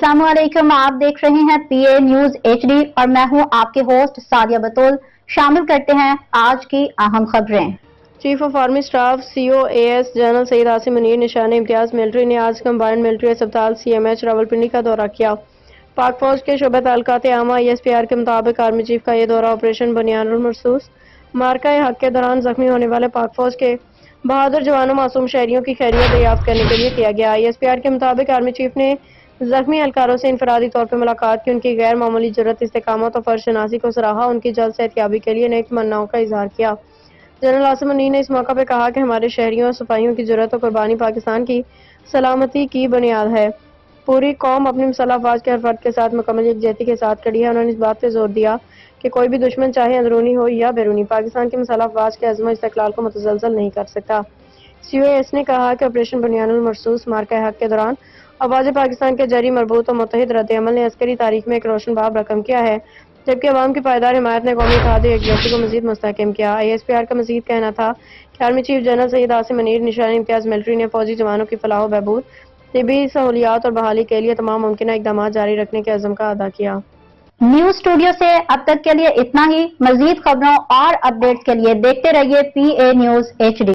अस्सलाम वालेकुम। आप देख रहे हैं पीए न्यूज एचडी और मैं हूं आपके होस्ट सादिया बतूल। शामिल करते हैं आज की अहम खबरें। Chief of army staff COAS general Saeed Asim Munir Nishan Imtiaz military ने आज कंबाइंड मिलिट्री अस्पताल CMH रावलपिंडी का दौरा किया। पाक फौज के शोबे ताल्लुकात आमा ISPR के मुताबिक आर्मी चीफ का ये दौरा ऑपरेशन बुनियानुल मरसूस मार्का हक के दौरान जख्मी होने वाले पाक फौज के बहादुर जवानों मासूम शहरियों की खैरियत दरियाफ्त करने के लिए किया गया। ISPR के मुताबिक आर्मी चीफ ने जख्मी एहलकारों से इनफरादी तौर पर मुलाकात की, उनकी गैर मामूली जुर्रत, इस्तेकामत और फर्शनासी को सराहा, उनकी जल्द सेहतयाबी के लिए नेक तमन्नाओं का इजहार किया। जनरल आसिम मुनीर ने इस मौका पर कहा कि हमारे शहरियों और सिपाहियों की जुर्रत और कुर्बानी पाकिस्तान की सलामती की बुनियाद है। पूरी कौम अपनी मुसल्लह अफवाज के हर फर्द के साथ मुकम्मल यकजहती के साथ खड़ी है। उन्होंने इस बात पर जोर दिया कि कोई भी दुश्मन चाहे अंदरूनी हो या बैरूनी पाकिस्तान की मुसल्लह अफवाज के अज़्म इस्तक़लाल को मुतज़लज़ल नहीं कर सकता। COAS ने कहा कि ऑपरेशन बुनियानुल मरसूस मार्का हक के दौरान अफवाज पाकिस्तान के जरी मरबूत और मुत्तहिद रद्द-ए-अमल ने अस्करी तारीख में एक रोशन बाब रकम किया है, जबकि अवाम की पायदार हिमायत ने कौमी इत्तेहाद और यकजहती को मज़ीद मुस्तहकम किया। ISPR का मज़ीद कहना था कि army chief general Saeed Asim Munir Nishan Imtiaz military ने फौजी जवानों की फलाह व बहबूद, तिब्बी सहूलियात और बहाली के लिए तमाम मुमकिन इक़दामात जारी रखने के अज़्म का अदा किया। न्यूज स्टूडियो से अब तक के लिए इतना ही। मजीद खबरों और अपडेट्स के लिए देखते रहिए पीए न्यूज एचडी।